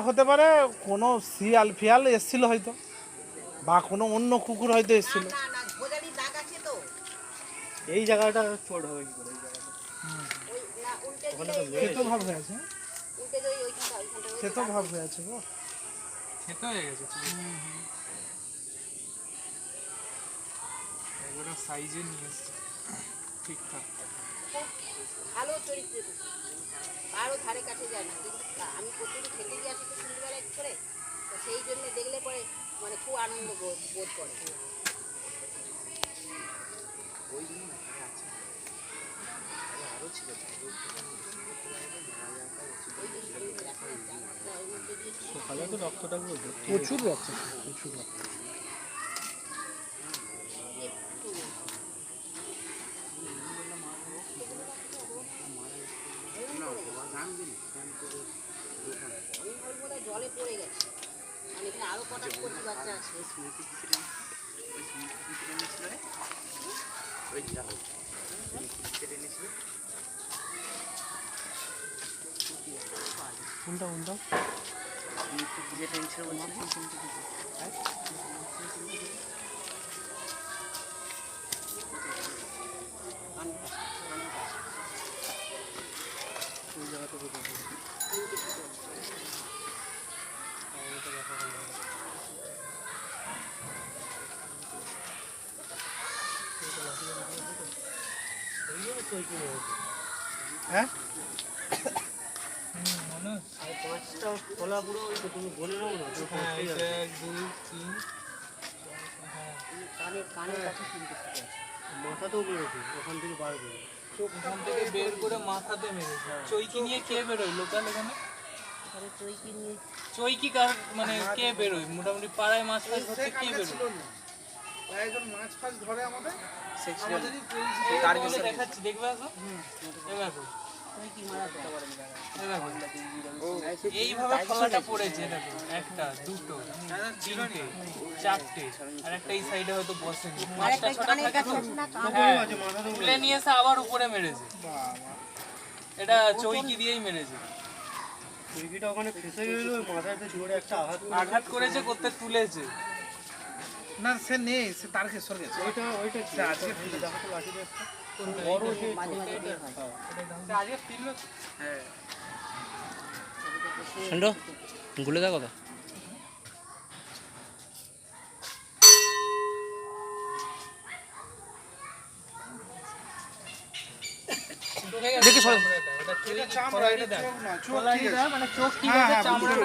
হতে পারে কোনো শিয়াল ফিয়াল এসেছিল হয়তো, বা কোনো অন্য কুকুর হয়তো এসেছিল। এই জায়গাটা চোট হবে কি করে? খেতো ভাব হয়ে আছে, খেতো ভাব হয়ে আছে গো, খেতে হয়ে গেছে এগুলো সাইজে নিয়ে এসছে ঠিকঠাক। ভালো চরিত্রে আরও ধারে কাছে যায় না, কিন্তু আমি প্রতিদিন খেতে গিয়ে আসি তো সন্ধ্যেবেলা একটু করে, তো সেই জন্য দেখলে পরে মানে খুব আনন্দ বোধ করে। ওই জন্য আরও ছিল সকালে তো রক্তটা প্রচুর রক্ত, প্রচুর রক্ত। জলে পড়ে গেছে, মানে এখানে আরো কটা কচি বাচ্চা আছে। কোনটা কোনটা যেটা ছিল ওই জায়গাটা কোথায়? হ্যাঁ পাঁচটা খোলা পুরো ওই তো তুমি বলে নাও না। এক দুই তিন, কানের কাছে শুনতে পাচ্ছি। মাথাতেও বেরোছে ওখান থেকে বার করে, ওখান থেকে বের করে মাথাতে মেরেছে। চৈকি নিয়ে কে বেরোয় লোকাল এখানে? চৈকি কার মানে কে বেরোয় মোটামুটি পাড়ায় মাছ ফাছ ধরতে কে বেরোয়? একজন মাছ ফাছ ধরে আমাদের, দেখাচ্ছি দেখবে এখন। এইভাবে ফলাটা পড়েছে, দেখো একটা দুটো তিনটে চারটে, আর একটা এই সাইডে হয়তো বসেনি, পাঁচটা ছটা তুলে নিয়ে এসে আবার উপরে মেরেছে। এটা চৈকি দিয়েই মেরেছে। চৈকিটা ওখানে ফেসে গেল, মাথাতে জোরে একটা আঘাত করেছে, করতে তুলেছে। না সে নেই, সে তার সরে গেছে। ওইটা সে আজকে ফিরে দেখো তো লাঠি দিয়ে বড় যে আজকে ফিরলো। হ্যাঁ শুনলো গুলে দা কথা দেখি চামড়া, এটা চামড়া, এটা চোখ না, চোখ ঠিক আছে, মানে চোখ ঠিক আছে, চামড়া